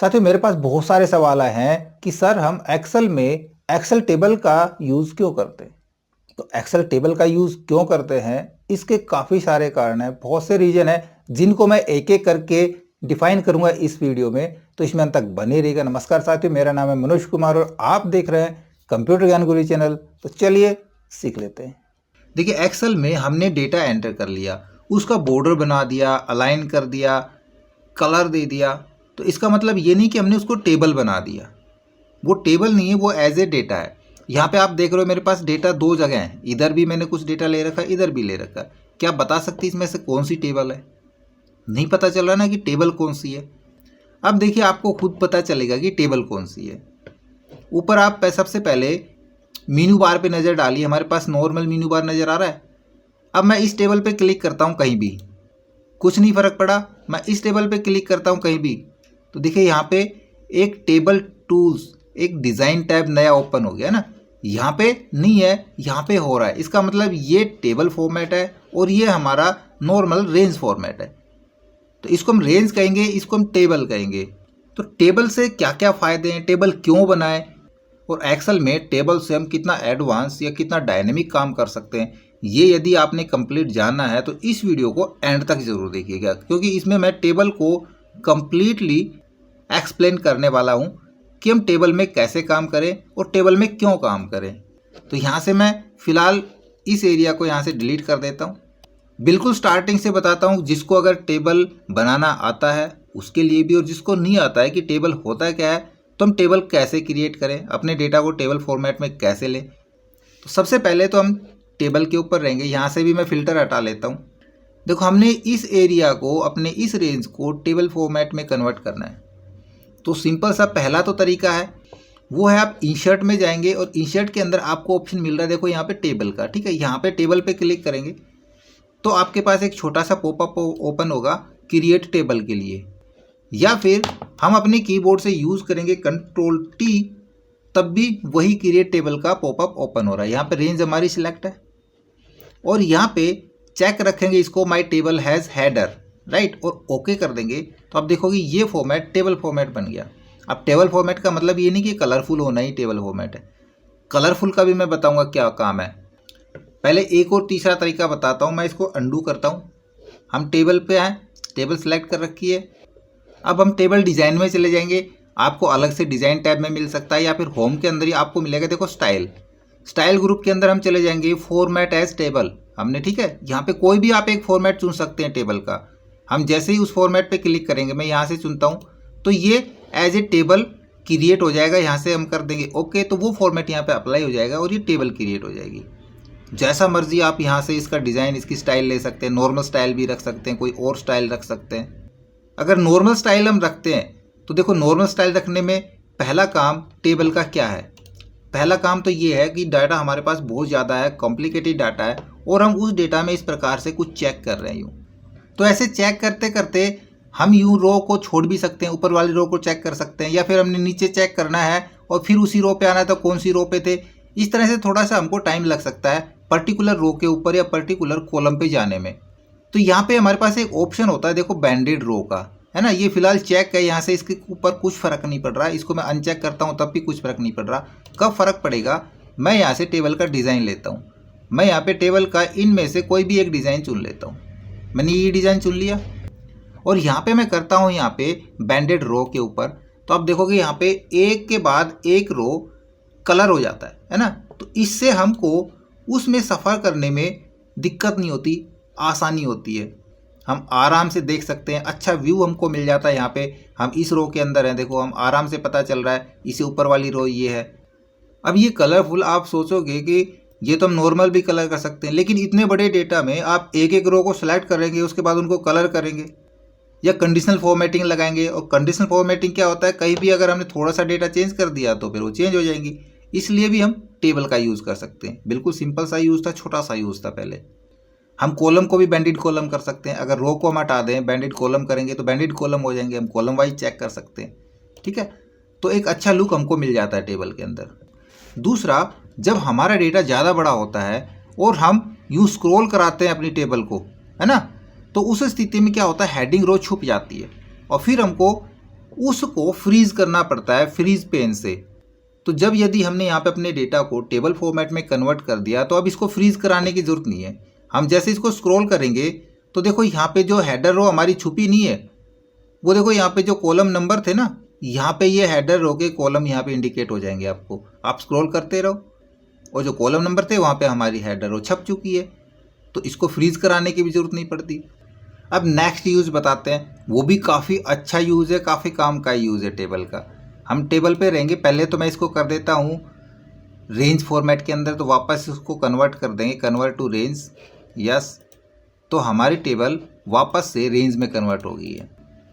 साथियों मेरे पास बहुत सारे सवाल आए हैं कि सर हम एक्सेल में एक्सेल टेबल का यूज़ क्यों करते हैं। तो एक्सेल टेबल का यूज़ क्यों करते हैं, इसके काफ़ी सारे कारण हैं, बहुत से रीजन हैं जिनको मैं एक एक करके डिफाइन करूंगा इस वीडियो में। तो इसमें अंत तक बने रहिएगा। नमस्कार साथियों, मेरा नाम है मनोज कुमार और आप देख रहे हैं कंप्यूटर ज्ञान गुरु चैनल। तो चलिए सीख लेते हैं। देखिए, एक्सेल में हमने डेटा एंटर कर लिया, उसका बॉर्डर बना दिया, अलाइन कर दिया, कलर दे दिया। तो इसका मतलब ये नहीं कि हमने उसको टेबल बना दिया, वो टेबल नहीं है, वो एज ए डेटा है। यहाँ पे आप देख रहे हो मेरे पास डेटा दो जगह है, इधर भी मैंने कुछ डेटा ले रखा है, इधर भी ले रखा है। क्या आप बता सकते इसमें से कौन सी टेबल है? नहीं पता चल रहा ना कि टेबल कौन सी है। अब देखिए, आपको खुद पता चलेगा कि टेबल कौन सी है। ऊपर आप सबसे पहले मीनू बार पे नज़र डालिए, हमारे पास नॉर्मल मीनू बार नज़र आ रहा है। अब मैं इस टेबल पे क्लिक करता हूँ, कहीं भी कुछ नहीं फ़र्क पड़ा। मैं इस टेबल पे क्लिक करता हूँ कहीं भी, तो देखिए यहाँ पे एक टेबल टूल्स, एक डिज़ाइन टैब नया ओपन हो गया ना। यहाँ पे नहीं है, यहाँ पे हो रहा है। इसका मतलब ये टेबल फॉर्मेट है और ये हमारा नॉर्मल रेंज फॉर्मेट है। तो इसको हम रेंज कहेंगे, इसको हम टेबल कहेंगे। तो टेबल से क्या क्या फ़ायदे हैं, टेबल क्यों बनाए, और एक्सेल में टेबल से हम कितना एडवांस या कितना डायनेमिक काम कर सकते हैं, ये यदि आपने कंप्लीट जानना है तो इस वीडियो को एंड तक ज़रूर देखिएगा, क्योंकि इसमें मैं टेबल को कंप्लीटली एक्सप्लेन करने वाला हूँ कि हम टेबल में कैसे काम करें और टेबल में क्यों काम करें। तो यहाँ से मैं फ़िलहाल इस एरिया को यहाँ से डिलीट कर देता हूँ। बिल्कुल स्टार्टिंग से बताता हूँ, जिसको अगर टेबल बनाना आता है उसके लिए भी, और जिसको नहीं आता है कि टेबल होता क्या है, तो हम टेबल कैसे क्रिएट करें, अपने डेटा को टेबल फॉर्मेट में कैसे लें। तो सबसे पहले तो हम टेबल के ऊपर रहेंगे। यहाँ से भी मैं फ़िल्टर हटा लेता हूँ। देखो, हमने इस एरिया को, अपने इस रेंज को टेबल फॉर्मेट में कन्वर्ट करना है। तो सिंपल सा पहला तो तरीका है, वो है आप इंसर्ट में जाएंगे और इंसर्ट के अंदर आपको ऑप्शन मिल रहा है, देखो यहाँ पे टेबल का, ठीक है। यहाँ पे टेबल पे क्लिक करेंगे तो आपके पास एक छोटा सा पॉपअप ओपन होगा क्रिएट टेबल के लिए, या फिर हम अपने कीबोर्ड से यूज़ करेंगे Ctrl+T, तब भी वही क्रिएट टेबल का पॉपअप ओपन हो रहा है। यहाँ पे रेंज हमारी सिलेक्ट है और यहाँ पे चेक रखेंगे इसको, माई टेबल हैज़ हेडर, राइट, और ओके कर देंगे। तो आप देखोगे ये फॉर्मेट टेबल फॉर्मेट बन गया। अब टेबल फॉर्मेट का मतलब ये नहीं कि कलरफुल होना ही टेबल फॉर्मेट है, कलरफुल का भी मैं बताऊंगा क्या काम है। पहले एक और तीसरा तरीका बताता हूँ। मैं इसको अंडू करता हूँ। हम टेबल पे आए, टेबल सेलेक्ट कर रखी है। अब हम टेबल डिज़ाइन में चले जाएंगे। आपको अलग से डिज़ाइन टैब में मिल सकता है, या फिर होम के अंदर ही आपको मिलेगा, देखो स्टाइल ग्रुप के अंदर हम चले जाएंगे, फॉर्मेट एज टेबल हमने, ठीक है। यहाँ पे कोई भी आप एक फॉर्मेट चुन सकते हैं टेबल का। हम जैसे ही उस फॉर्मेट पे क्लिक करेंगे, मैं यहाँ से चुनता हूँ, तो ये एज ए टेबल क्रिएट हो जाएगा। यहाँ से हम कर देंगे ओके, तो वो फॉर्मेट यहाँ पे अप्लाई हो जाएगा और ये टेबल क्रिएट हो जाएगी। जैसा मर्जी आप यहाँ से इसका डिज़ाइन, इसकी स्टाइल ले सकते हैं। नॉर्मल स्टाइल भी रख सकते हैं, कोई और स्टाइल रख सकते हैं। अगर नॉर्मल स्टाइल हम रखते हैं तो देखो, नॉर्मल स्टाइल रखने में पहला काम टेबल का क्या है। पहला काम तो ये है कि डाटा हमारे पास बहुत ज़्यादा है, कॉम्प्लिकेटेड डाटा है, और हम उस डेटा में इस प्रकार से कुछ चेक कर रहे हैं यूँ। तो ऐसे चेक करते करते हम यूँ रो को छोड़ भी सकते हैं, ऊपर वाली रो को चेक कर सकते हैं, या फिर हमने नीचे चेक करना है और फिर उसी रो पे आना है तो कौन सी रो पे थे। इस तरह से थोड़ा सा हमको टाइम लग सकता है पर्टिकुलर रो के ऊपर या पर्टिकुलर कॉलम पे जाने में। तो यहाँ पे हमारे पास एक ऑप्शन होता है, देखो, बैंडेड रो का, है ना। ये फिलहाल चेक है, यहाँ से इसके ऊपर कुछ फ़र्क नहीं पड़ रहा। इसको मैं अनचेक करता हूँ तब भी कुछ फ़र्क नहीं पड़ रहा। कब फ़र्क पड़ेगा, मैं यहाँ से टेबल का डिज़ाइन लेता हूँ। मैं यहाँ पे टेबल का इनमें से कोई भी एक डिज़ाइन चुन लेता हूँ। मैंने ये डिज़ाइन चुन लिया और यहाँ पे मैं करता हूँ, यहाँ पे बैंडेड रो के ऊपर, तो आप देखोगे यहाँ पे एक के बाद एक रो कलर हो जाता है ना। तो इससे हमको उसमें सफ़र करने में दिक्कत नहीं होती, आसानी होती है। हम आराम से देख सकते हैं, अच्छा व्यू हमको मिल जाता है। यहाँ पे हम इस रो के अंदर हैं, देखो, हम आराम से पता चल रहा है इसे ऊपर वाली रो ये है। अब ये कलरफुल, आप सोचोगे कि ये तो हम नॉर्मल भी कलर कर सकते हैं, लेकिन इतने बड़े डेटा में आप एक एक रो को सिलेक्ट करेंगे, उसके बाद उनको कलर करेंगे या कंडीशनल फॉर्मेटिंग लगाएंगे। और कंडीशनल फॉर्मेटिंग क्या होता है, कहीं भी अगर हमने थोड़ा सा डेटा चेंज कर दिया तो फिर वो चेंज हो जाएंगी। इसलिए भी हम टेबल का यूज़ कर सकते हैं। बिल्कुल सिंपल सा यूज़ था, छोटा सा यूज़ था। पहले हम कॉलम को भी बैंडेड कॉलम कर सकते हैं। अगर रो को हम हटा दें, बैंडेड कॉलम करेंगे तो बैंडेड कॉलम हो जाएंगे। हम कॉलम वाइज चेक कर सकते हैं, ठीक है। तो एक अच्छा लुक हमको मिल जाता है टेबल के अंदर। दूसरा, जब हमारा डेटा ज़्यादा बड़ा होता है और हम यूँ स्क्रॉल कराते हैं अपनी टेबल को, है ना, तो उस स्थिति में क्या होता है, हेडिंग रो छुप जाती है और फिर हमको उसको फ्रीज करना पड़ता है फ्रीज पेन से। तो जब यदि हमने यहाँ पे अपने डेटा को टेबल फॉर्मेट में कन्वर्ट कर दिया तो अब इसको फ्रीज कराने की ज़रूरत नहीं है। हम जैसे इसको स्क्रॉल करेंगे तो देखो यहाँ पे जो हेडर रो हमारी छुपी नहीं है, वो देखो यहाँ पे जो कॉलम नंबर थे ना, यहाँ पे ये हेडर रो के कॉलम यहाँ पे इंडिकेट हो जाएंगे आपको। आप स्क्रॉल करते रहो और जो कॉलम नंबर थे वहाँ पे हमारी हेडर रो छप चुकी है, तो इसको फ्रीज कराने की भी ज़रूरत नहीं पड़ती। अब नेक्स्ट यूज़ बताते हैं, वो भी काफ़ी अच्छा यूज़ है, काफ़ी काम का यूज़ है टेबल का। हम टेबल पे रहेंगे, पहले तो मैं इसको कर देता हूँ रेंज फॉर्मेट के अंदर, तो वापस इसको कन्वर्ट कर देंगे, कन्वर्ट टू रेंज। यस, तो हमारी टेबल वापस से रेंज में कन्वर्ट हो गई है।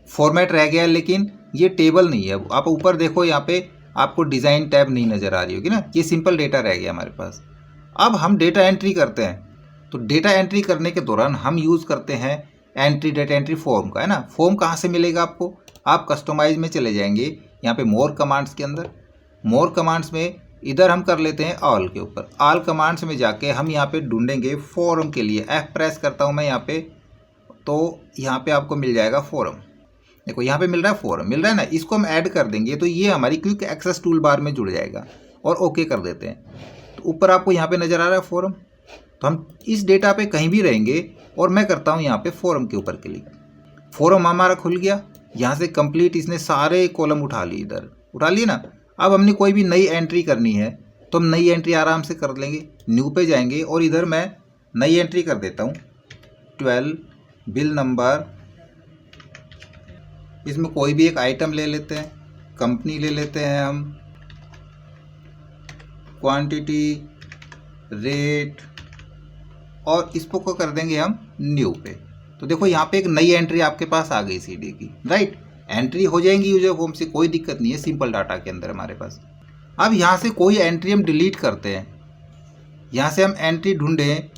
फॉर्मेट रह गया है लेकिन ये टेबल नहीं है। आप ऊपर देखो, यहाँ पे आपको डिज़ाइन टैब नहीं नज़र आ रही होगी ना, ये सिंपल डेटा रह गया हमारे पास। अब हम डेटा एंट्री करते हैं, तो डेटा एंट्री करने के दौरान हम यूज़ करते हैं एंट्री डेटा एंट्री फॉर्म का, है ना। फॉर्म कहाँ से मिलेगा आपको? आप कस्टमाइज में चले जाएंगे, यहाँ पे मोर कमांड्स के अंदर, मोर कमांड्स में इधर हम कर लेते हैं ऑल के ऊपर। ऑल कमांड्स में जाके हम यहाँ पे ढूंढेंगे फॉर्म के लिए। F प्रेस करता हूँ मैं यहाँ पे, तो यहाँ पे आपको मिल जाएगा फॉर्म। देखो यहाँ पे मिल रहा है फॉर्म, मिल रहा है ना। इसको हम ऐड कर देंगे तो ये हमारी क्विक एक्सेस टूल बार में जुड़ जाएगा और ओके कर देते हैं। तो ऊपर आपको यहाँ पे नज़र आ रहा है फॉर्म, तो हम इस डेटा पे कहीं भी रहेंगे और मैं करता हूँ यहाँ पे फॉर्म के ऊपर क्लिक। फॉर्म हमारा खुल गया, यहाँ से कंप्लीट इसने सारे कॉलम उठा लिए, इधर उठा लिए ना। अब हमने कोई भी नई एंट्री करनी है तो हम नई एंट्री आराम से कर लेंगे। न्यू पे जाएंगे और इधर मैं नई एंट्री कर देता हूँ 12 बिल नंबर। इसमें कोई भी एक आइटम ले लेते हैं, कंपनी ले लेते हैं हम, क्वांटिटी, रेट, और इसको को कर देंगे हम न्यू पे। तो देखो यहाँ पे एक नई एंट्री आपके पास आ गई सीडी की, राइट। एंट्री हो जाएंगी यूजर फॉर्म से, कोई दिक्कत नहीं है, सिंपल डाटा के अंदर हमारे पास। अब यहाँ से कोई एंट्री हम डिलीट करते हैं, यहाँ से हम एंट्री ढूंढें।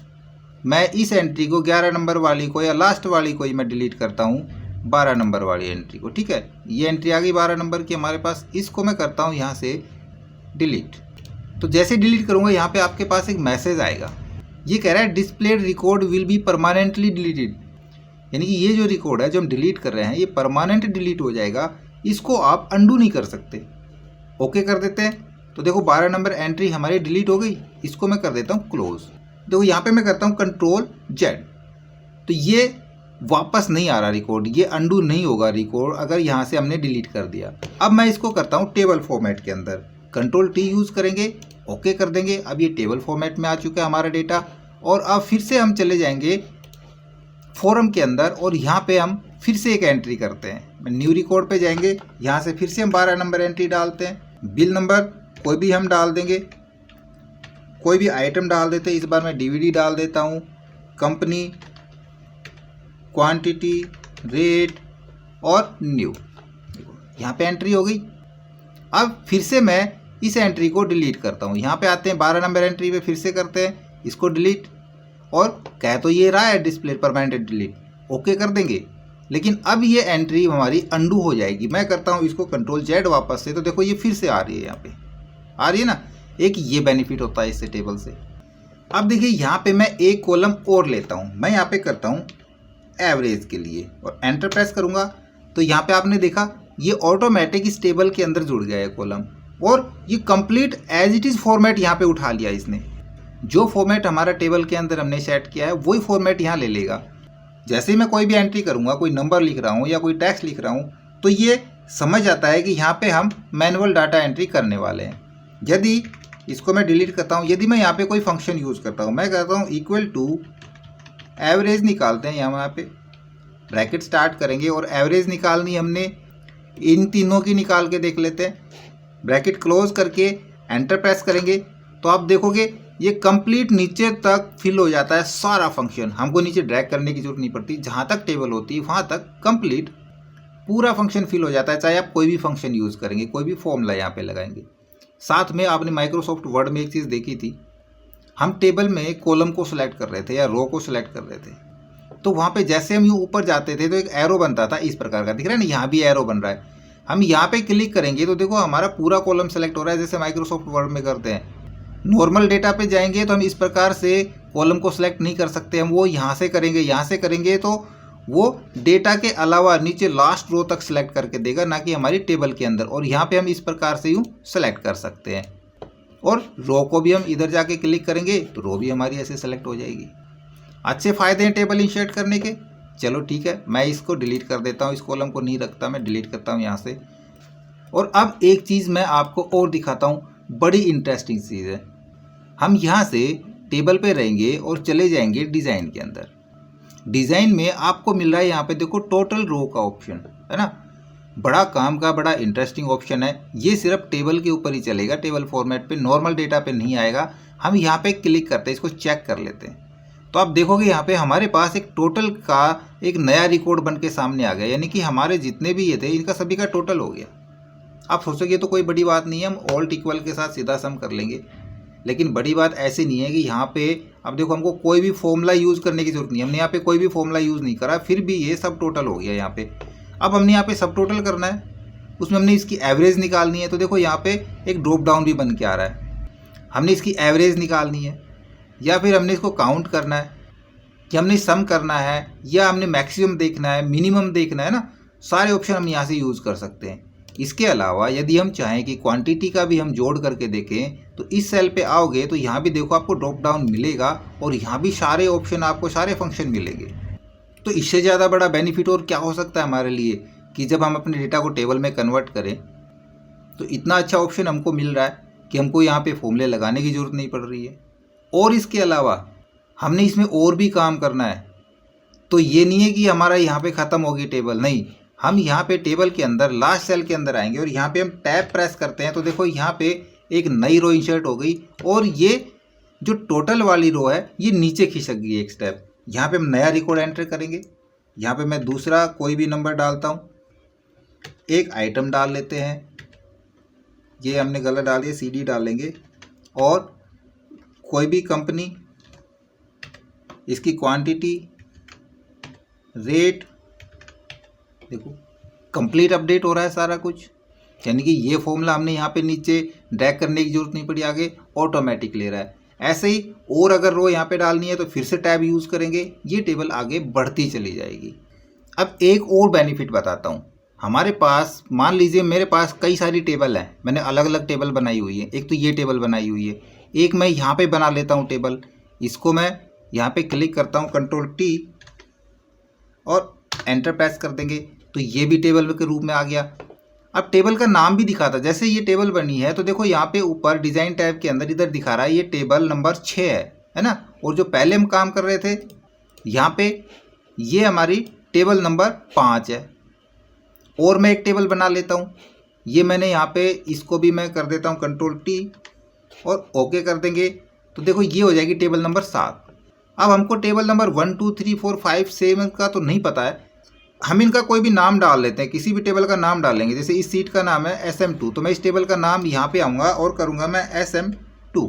मैं इस एंट्री को 11 नंबर वाली को या लास्ट वाली को ही मैं डिलीट करता हूँ, 12 नंबर वाली एंट्री को, ठीक है। ये एंट्री आ गई 12 नंबर की हमारे पास, इसको मैं करता हूँ यहाँ से डिलीट। तो जैसे डिलीट करूँगा यहाँ पे आपके पास एक मैसेज आएगा, ये कह रहा है displayed record will be permanently deleted, यानी कि ये जो रिकॉर्ड है जो हम डिलीट कर रहे हैं ये परमानेंट डिलीट हो जाएगा, इसको आप अंडू नहीं कर सकते। ओके कर देते हैं, तो देखो 12 नंबर एंट्री हमारी डिलीट हो गई। इसको मैं कर देता हूँ क्लोज। देखो यहाँ पे मैं करता हूँ Ctrl+Z, तो ये वापस नहीं आ रहा रिकॉर्ड, ये अंडू नहीं होगा रिकॉर्ड अगर यहाँ से हमने डिलीट कर दिया। अब मैं इसको करता हूँ टेबल फॉर्मेट के अंदर, Ctrl+T यूज़ करेंगे, ओके कर देंगे। अब ये टेबल फॉर्मेट में आ चुका है हमारा डेटा। और अब फिर से हम चले जाएंगे फॉर्म के अंदर और यहाँ पे हम फिर से एक एंट्री करते हैं। न्यू रिकॉर्ड पे जाएंगे, यहाँ से फिर से हम 12 नंबर एंट्री डालते हैं। बिल नंबर कोई भी हम डाल देंगे, कोई भी आइटम डाल देते हैं। इस बार मैं DVD डाल देता हूँ, कंपनी, क्वांटिटी, रेट और न्यू। यहाँ पे एंट्री हो गई। अब फिर से मैं इस एंट्री को डिलीट करता हूँ। यहाँ पे आते हैं 12 नंबर एंट्री पे, फिर से करते हैं इसको डिलीट, और कह तो ये रहा है डिस्प्ले परमानेंट डिलीट, ओके कर देंगे। लेकिन अब ये एंट्री हमारी अंडू हो जाएगी। मैं करता हूँ इसको Ctrl+Z वापस से, तो देखो ये फिर से आ रही है, यहाँ पे आ रही है ना। एक ये बेनिफिट होता है इससे टेबल से। अब देखिए यहाँ पे मैं एक कॉलम और लेता हूँ, मैं यहाँ पे करता हूँ एवरेज के लिए और एंटर प्रेस करूँगा, तो यहाँ पे आपने देखा ये ऑटोमेटिक इस टेबल के अंदर जुड़ गया है कॉलम, और ये complete as it is format यहाँ पे उठा लिया इसने। जो फॉर्मेट हमारा टेबल के अंदर हमने सेट किया है वही फॉर्मेट यहाँ ले लेगा। जैसे ही मैं कोई भी एंट्री करूँगा, कोई नंबर लिख रहा हूँ या कोई टेक्स्ट लिख रहा हूँ, तो ये समझ आता है कि यहाँ पे हम मैनुअल डाटा एंट्री करने वाले हैं। यदि इसको मैं डिलीट करता हूँ, यदि मैं यहाँ पे कोई फंक्शन यूज़ करता हूँ, मैं कहता हूँ इक्वल टू एवरेज निकालते हैं। यहाँ पे ब्रैकेट स्टार्ट करेंगे और एवरेज निकालनी हमने इन तीनों की निकाल के देख लेते हैं। ब्रैकेट क्लोज करके एंटर प्रेस करेंगे तो आप देखोगे ये कंप्लीट नीचे तक फिल हो जाता है सारा फंक्शन। हमको नीचे ड्रैग करने की जरूरत नहीं पड़ती, जहाँ तक टेबल होती है वहाँ तक कंप्लीट पूरा फंक्शन फिल हो जाता है। चाहे आप कोई भी फंक्शन यूज़ करेंगे, कोई भी फॉर्मूला यहाँ पे लगाएंगे। साथ में आपने माइक्रोसॉफ्ट वर्ड में एक चीज़ देखी थी, हम टेबल में कॉलम को सिलेक्ट कर रहे थे या रो को सिलेक्ट कर रहे थे, तो वहाँ पे जैसे हम यूँ ऊपर जाते थे तो एक एरो बनता था इस प्रकार का, दिख रहा है ना, यहाँ भी एरो बन रहा है। हम यहाँ पे क्लिक करेंगे तो देखो हमारा पूरा कॉलम सेलेक्ट हो रहा है, जैसे माइक्रोसॉफ्ट वर्ड में करते हैं। नॉर्मल डेटा पे जाएंगे तो हम इस प्रकार से कॉलम को सिलेक्ट नहीं कर सकते, हम वो यहाँ से करेंगे, यहाँ से करेंगे तो वो डेटा के अलावा नीचे लास्ट रो तक सेलेक्ट करके देगा, ना कि हमारी टेबल के अंदर। और यहाँ पे हम इस प्रकार से यूँ सेलेक्ट कर सकते हैं। और रो को भी हम इधर जाके क्लिक करेंगे तो रो भी हमारी ऐसे सेलेक्ट हो जाएगी। अच्छे फ़ायदे हैं टेबल इंसर्ट करने के। चलो ठीक है, मैं इसको डिलीट कर देता हूँ, इस कॉलम को नहीं रखता, मैं डिलीट करता हूँ यहाँ से। और अब एक चीज़ मैं आपको और दिखाता हूँ, बड़ी इंटरेस्टिंग चीज़ है। हम यहाँ से टेबल पे रहेंगे और चले जाएंगे डिज़ाइन के अंदर। डिज़ाइन में आपको मिल रहा है यहाँ पे देखो टोटल रो का ऑप्शन, है ना। बड़ा काम का बड़ा इंटरेस्टिंग ऑप्शन है। ये सिर्फ टेबल के ऊपर ही चलेगा, टेबल फॉर्मेट पे, नॉर्मल डेटा पे नहीं आएगा। हम यहाँ पे क्लिक करते हैं, इसको चेक कर लेते हैं। तो आप देखोगे यहाँ पे हमारे पास एक टोटल का एक नया रिकॉर्ड बन के सामने आ गया, यानी कि हमारे जितने भी ये थे इनका सभी का टोटल हो गया। आप सोचोगे तो कोई बड़ी बात नहीं है, हम ऑल्ट इक्वल के साथ सीधा सम कर लेंगे। लेकिन बड़ी बात ऐसी नहीं है कि यहाँ पे अब देखो हमको कोई भी फॉर्मूला यूज़ करने की जरूरत नहीं है। हमने यहाँ पे कोई भी फॉर्मूला यूज़ नहीं करा, फिर भी ये सब टोटल हो गया यहाँ पे। अब हमने यहाँ पे सब टोटल करना है, उसमें हमने इसकी एवरेज निकालनी है। तो देखो यहाँ पे एक ड्रॉप डाउन भी बन के आ रहा है। हमने इसकी एवरेज निकालनी है, या फिर हमने इसको काउंट करना है, कि हमने सम करना है, या हमने मैक्सिमम देखना है, मिनिमम देखना है ना। सारे ऑप्शन हम यहाँ से यूज़ कर सकते हैं। इसके अलावा यदि हम चाहें कि क्वांटिटी का भी हम जोड़ करके देखें, तो इस सेल पे आओगे तो यहाँ भी देखो आपको ड्रॉप डाउन मिलेगा, और यहाँ भी सारे ऑप्शन आपको सारे फंक्शन मिलेंगे। तो इससे ज़्यादा बड़ा बेनिफिट और क्या हो सकता है हमारे लिए, कि जब हम अपने डेटा को टेबल में कन्वर्ट करें तो इतना अच्छा ऑप्शन हमको मिल रहा है कि हमको यहाँ पे फॉर्मूले लगाने की ज़रूरत नहीं पड़ रही है। और इसके अलावा हमने इसमें और भी काम करना है। तो ये नहीं है कि हमारा यहाँ पे ख़त्म होगी टेबल, नहीं। हम यहाँ पे टेबल के अंदर लास्ट सेल के अंदर आएंगे और यहाँ पे हम टैब प्रेस करते हैं तो देखो यहाँ पे एक नई रो इंसर्ट हो गई, और ये जो टोटल वाली रो है ये नीचे खिसक गई एक स्टेप। यहाँ पे हम नया रिकॉर्ड एंटर करेंगे। यहाँ पे मैं दूसरा कोई भी नंबर डालता हूँ, एक आइटम डाल लेते हैं, ये हमने गलत डाल दिया, CD डालेंगे। और कोई भी कंपनी, इसकी क्वांटिटी, रेट, देखो कंप्लीट अपडेट हो रहा है सारा कुछ, यानी कि ये फॉर्मूला हमने यहाँ पे नीचे ड्रैग करने की जरूरत नहीं पड़ी, आगे ऑटोमेटिक ले रहा है। ऐसे ही और अगर रो यहाँ पे डालनी है तो फिर से टैब यूज़ करेंगे, ये टेबल आगे बढ़ती चली जाएगी। अब एक और बेनिफिट बताता हूँ। हमारे पास मान लीजिए मेरे पास कई सारी टेबल हैं, मैंने अलग अलग टेबल बनाई हुई है। एक तो ये टेबल बनाई हुई है, एक मैं यहाँ पे बना लेता हूँ टेबल। इसको मैं यहाँ पे क्लिक करता हूँ, Ctrl+T और एंटर प्रेस कर देंगे तो ये भी टेबल के रूप में आ गया। अब टेबल का नाम भी दिखाता, जैसे ये टेबल बनी है तो देखो यहाँ पे ऊपर डिज़ाइन टैब के अंदर इधर दिखा रहा है ये टेबल नंबर 6 है ना। और जो पहले हम काम कर रहे थे यहाँ पे ये हमारी टेबल नंबर 5 है। और मैं एक टेबल बना लेता हूँ, ये मैंने यहाँ पे इसको भी मैं कर देता हूँ Ctrl+T और ओके कर देंगे तो देखो ये हो जाएगी टेबल नंबर 7। अब हमको टेबल नंबर 1 2 3 4 5 7 का तो नहीं पता है, हम इनका कोई भी नाम डाल लेते हैं, किसी भी टेबल का नाम डालेंगे। जैसे इस सीट का नाम है SM2, तो मैं इस टेबल का नाम यहाँ पे आऊँगा और करूँगा मैं SM2,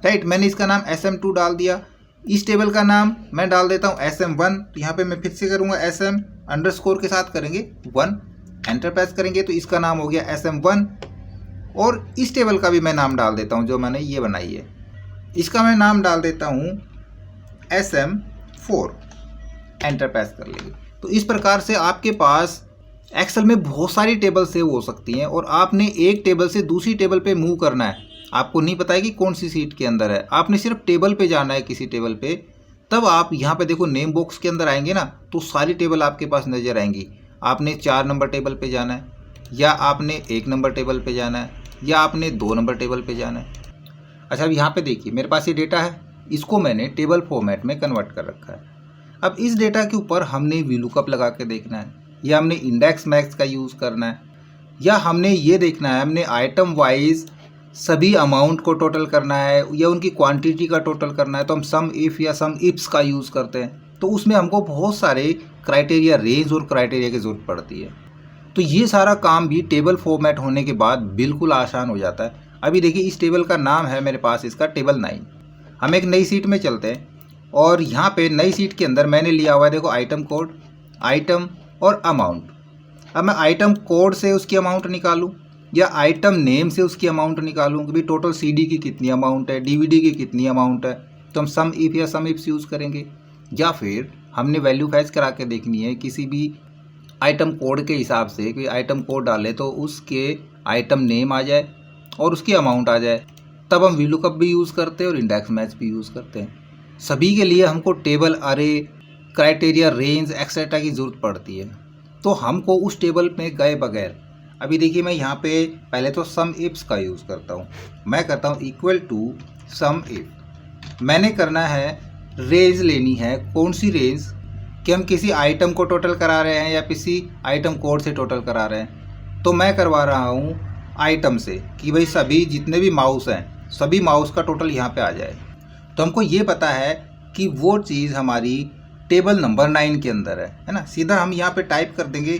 राइट। मैंने इसका नाम SM2 डाल दिया। इस टेबल का नाम मैं डाल देता हूँ SM1, तो यहाँ पे मैं फिर से करूँगा SM अंडरस्कोर के साथ करेंगे 1, एंटर प्रेस करेंगे तो इसका नाम हो गया SM1। और इस टेबल का भी मैं नाम डाल देता हूँ जो मैंने ये बनाई है, इसका मैं नाम डाल देता हूँ SM4, एंटर प्रेस कर लेंगे। तो इस प्रकार से आपके पास एक्सेल में बहुत सारी टेबल सेव हो सकती हैं, और आपने एक टेबल से दूसरी टेबल पे मूव करना है। आपको नहीं पता है कि कौन सी सीट के अंदर है, आपने सिर्फ टेबल पे जाना है किसी टेबल पे। तब आप यहाँ पे देखो नेम बॉक्स के अंदर आएंगे ना तो सारी टेबल आपके पास नज़र आएंगी। आपने 4 नंबर टेबल पे जाना है, या आपने 1 नंबर टेबल पे जाना है, या आपने 2 नंबर टेबल पे जाना है। अच्छा, अब यहाँ पे देखिए मेरे पास ये डेटा है, इसको मैंने टेबल फॉर्मेट में कन्वर्ट कर रखा है। अब इस डेटा के ऊपर हमने VLOOKUP लगा के देखना है, या हमने इंडेक्स मैक्स का यूज़ करना है, या हमने ये देखना है हमने आइटम वाइज सभी अमाउंट को टोटल करना है, या उनकी क्वांटिटी का टोटल करना है। तो हम सम इफ़ या सम इफ्स का यूज़ करते हैं। तो उसमें हमको बहुत सारे क्राइटेरिया, रेंज और क्राइटेरिया की ज़रूरत पड़ती है। तो ये सारा काम भी टेबल फॉर्मेट होने के बाद बिल्कुल आसान हो जाता है। अभी देखिए इस टेबल का नाम है मेरे पास इसका टेबल 9। हम एक नई सीट में चलते हैं, और यहाँ पे नई सीट के अंदर मैंने लिया हुआ है देखो आइटम कोड, आइटम और अमाउंट। अब मैं आइटम कोड से उसकी अमाउंट निकालूं, या आइटम नेम से उसकी अमाउंट निकालूं कि भाई टोटल CD की कितनी अमाउंट है, DVD की कितनी अमाउंट है। तो हम सम इफ या सम इफ्स यूज़ करेंगे, या फिर हमने वैल्यू फैच करा के देखनी है किसी भी आइटम कोड के हिसाब से। कोई आइटम कोड डाले तो उसके आइटम नेम आ जाए और उसकी अमाउंट आ जाए, तब हम वीलुकअप भी यूज़ करते हैं और इंडेक्स मैच भी यूज़ करते हैं। सभी के लिए हमको टेबल, अरे, क्राइटेरिया, रेंज एक्सेट्रा की ज़रूरत पड़ती है। तो हमको उस टेबल में गए बगैर, अभी देखिए मैं यहाँ पे पहले तो सम इफ्स का यूज़ करता हूँ। मैं करता हूँ इक्वल टू सम इफ। मैंने करना है रेंज लेनी है। कौन सी रेंज? कि हम किसी आइटम को टोटल करा रहे हैं या किसी आइटम कोड से टोटल करा रहे हैं। तो मैं करवा रहा हूँ आइटम से कि भाई सभी जितने भी माउस हैं सभी माउस का टोटल यहाँ पे आ जाए। तो हमको ये पता है कि वो चीज़ हमारी टेबल नंबर 9 के अंदर है ना। सीधा हम यहाँ पे टाइप कर देंगे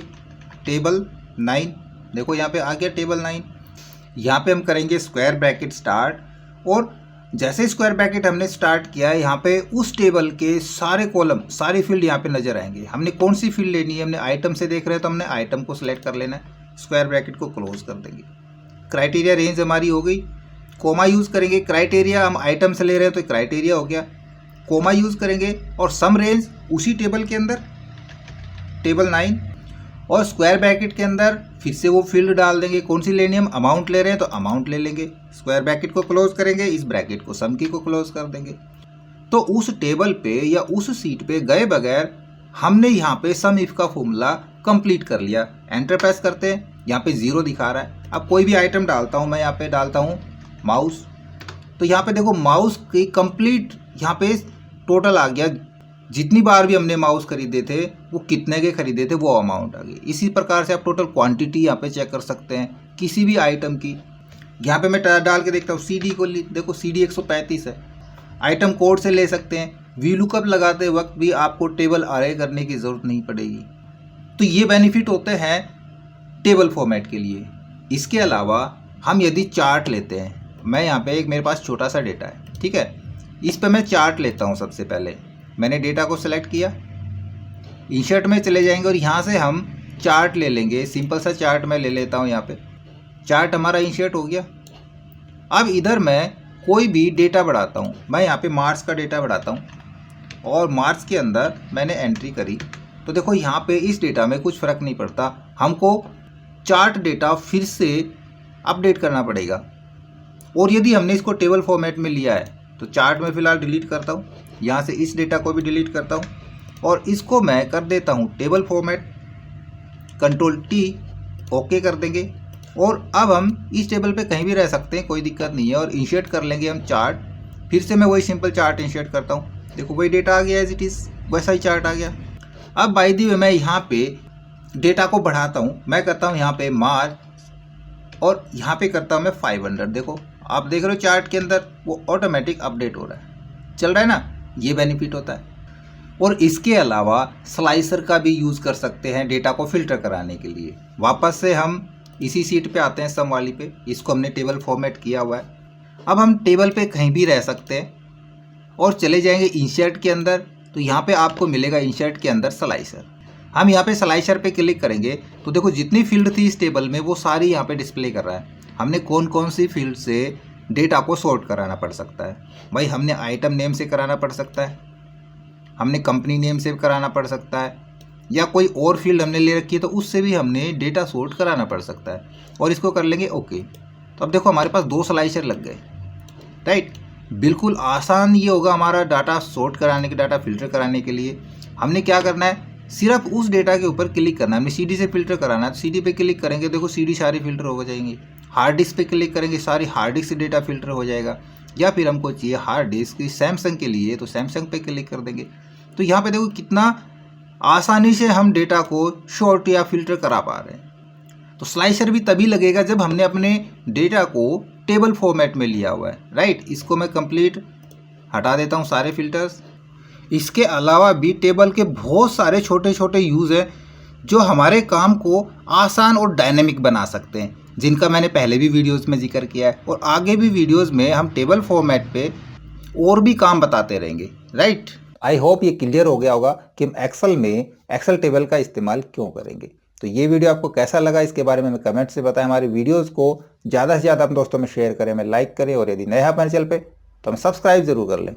टेबल 9। देखो यहाँ पे आ गया टेबल 9। यहाँ पे हम करेंगे स्क्वायर ब्रैकेट स्टार्ट, और जैसे स्क्वायर ब्रैकेट हमने स्टार्ट किया है यहाँ पे उस टेबल के सारे कॉलम, सारी फील्ड यहाँ पे नजर आएंगे। हमने कौन सी फील्ड लेनी है? हमने आइटम से देख रहे हैं तो हमने आइटम को सिलेक्ट कर लेना है। स्क्वायर ब्रैकेट को क्लोज कर देंगे। क्राइटेरिया रेंज हमारी हो गई। कोमा यूज़ करेंगे। क्राइटेरिया हम आइटम से ले रहे हैं तो क्राइटेरिया हो गया। कोमा यूज़ करेंगे और सम रेंज उसी टेबल के अंदर, टेबल 9, और स्क्वायर ब्रैकेट के अंदर फिर से वो फील्ड डाल देंगे। कौन सी लेनी है? हम अमाउंट ले रहे हैं तो अमाउंट ले लेंगे। स्क्वायर ब्रैकेट को क्लोज करेंगे, इस ब्रैकेट को सम की को क्लोज कर देंगे। तो उस टेबल पे या उस सीट पे गए बगैर हमने यहाँ पे सम इफ का फॉर्मूला कंप्लीट कर लिया। एंटर प्रेस करते हैं, यहाँ पे 0 दिखा रहा है। अब कोई भी आइटम डालता हूँ, मैं यहाँ पे डालता हूँ माउस, तो यहाँ पे देखो माउस की कंप्लीट यहाँ पे टोटल आ गया। जितनी बार भी हमने माउस खरीदे थे वो कितने के खरीदे थे वो अमाउंट आ गई। इसी प्रकार से आप टोटल क्वांटिटी यहाँ पे चेक कर सकते हैं किसी भी आइटम की। यहाँ पे मैं डाल के देखता हूँ CD को, देखो CD 135 है। आइटम कोड से ले सकते हैं। वीलुकअप लगाते वक्त भी आपको टेबल अरे करने की ज़रूरत नहीं पड़ेगी। तो ये बेनिफिट होते हैं टेबल फॉर्मेट के लिए। इसके अलावा हम यदि चार्ट लेते हैं, मैं यहाँ पे एक मेरे पास छोटा सा डेटा है, ठीक है, इस पे मैं चार्ट लेता हूँ। सबसे पहले मैंने डेटा को सेलेक्ट किया, इंसर्ट में चले जाएंगे और यहाँ से हम चार्ट ले लेंगे। सिंपल सा चार्ट मैं ले लेता हूँ। यहाँ पे चार्ट हमारा इंसर्ट हो गया। अब इधर मैं कोई भी डेटा बढ़ाता हूँ। मैं यहाँ पे मार्च का डेटा बढ़ाता हूँ और मार्च के अंदर मैंने एंट्री करी तो देखो यहाँ पे इस डेटा में कुछ फ़र्क नहीं पड़ता। हमको चार्ट डेटा फिर से अपडेट करना पड़ेगा। और यदि हमने इसको टेबल फॉर्मेट में लिया है तो चार्ट में फ़िलहाल डिलीट करता हूँ। यहाँ से इस डेटा को भी डिलीट करता हूँ और इसको मैं कर देता हूँ table format. Control T, okay कर देंगे। और अब हम इस टेबल पे कहीं भी रह सकते हैं, कोई दिक्कत नहीं है। और इंसर्ट कर लेंगे हम चार्ट। फिर से मैं वही सिंपल चार्ट इंसर्ट करता हूँ। देखो वही डेटा आ गया, एज इट इज़ वैसा ही चार्ट आ गया। अब बाय द वे मैं यहाँ पे डेटा को बढ़ाता हूँ। मैं करता हूँ यहाँ पे मार्च और यहाँ पे करता हूँ मैं 500। देखो आप देख रहे हो चार्ट के अंदर वो ऑटोमेटिक अपडेट हो रहा है, चल रहा है ना। ये बेनिफिट होता है। और इसके अलावा स्लाइसर का भी यूज़ कर सकते हैं डेटा को फिल्टर कराने के लिए। वापस से हम इसी सीट पे आते हैं, सम वाली पे। इसको हमने टेबल फॉर्मेट किया हुआ है। अब हम टेबल पे कहीं भी रह सकते हैं और चले जाएंगे इंसर्ट के अंदर। तो यहाँ पे आपको मिलेगा इंसर्ट के अंदर स्लाइसर। हम यहाँ पे स्लाइसर पे क्लिक करेंगे तो देखो जितनी फील्ड थी इस टेबल में वो सारी यहाँ पे डिस्प्ले कर रहा है। हमने कौन कौन सी फील्ड से डेटा को सॉर्ट कराना पड़ सकता है। भाई हमने आइटम नेम से कराना पड़ सकता है, हमने कंपनी नेम से कराना पड़ सकता है, या कोई और फील्ड हमने ले रखी है तो उससे भी हमने डेटा सॉर्ट कराना पड़ सकता है। और इसको कर लेंगे ओके। तो अब देखो हमारे पास 2 स्लाइसर लग गए, राइट। बिल्कुल आसान ये होगा हमारा डाटा सॉर्ट कराने के, डाटा फिल्टर कराने के लिए। हमने क्या करना है, सिर्फ उस डेटा के ऊपर क्लिक करना है। हमें CD से फिल्टर कराना है तो CD पे क्लिक करेंगे, देखो CD सारी फिल्टर हो जाएंगी। हार्ड डिस्क पे क्लिक करेंगे, सारी हार्ड डिस्क से डेटा फिल्टर हो जाएगा। या फिर हमको चाहिए हार्ड डिस्क सैमसंग के लिए तो सैमसंग पे क्लिक कर देंगे। तो यहाँ पे देखो कितना आसानी से हम डेटा को शॉर्ट या फिल्टर करा पा रहे हैं। तो स्लाइसर भी तभी लगेगा जब हमने अपने डेटा को टेबल फॉर्मेट में लिया हुआ है, राइट। इसको मैं कंप्लीट हटा देता हूँ सारे फिल्टर्स। इसके अलावा भी टेबल के बहुत सारे छोटे छोटे यूज़ हैं जो हमारे काम को आसान और डायनेमिक बना सकते हैं, जिनका मैंने पहले भी वीडियोस में जिक्र किया है। और आगे भी वीडियोस में हम टेबल फॉर्मेट पे और भी काम बताते रहेंगे, राइट। आई होप ये क्लियर हो गया होगा कि हम एक्सेल में एक्सेल टेबल का इस्तेमाल क्यों करेंगे। तो ये वीडियो आपको कैसा लगा इसके बारे में हमें कमेंट से बताएं। हमारी वीडियोस को ज़्यादा से ज़्यादा अपने दोस्तों में शेयर करें, हमें लाइक करें और यदि नया है हमारे चैनल पे तो हम सब्सक्राइब जरूर कर लें।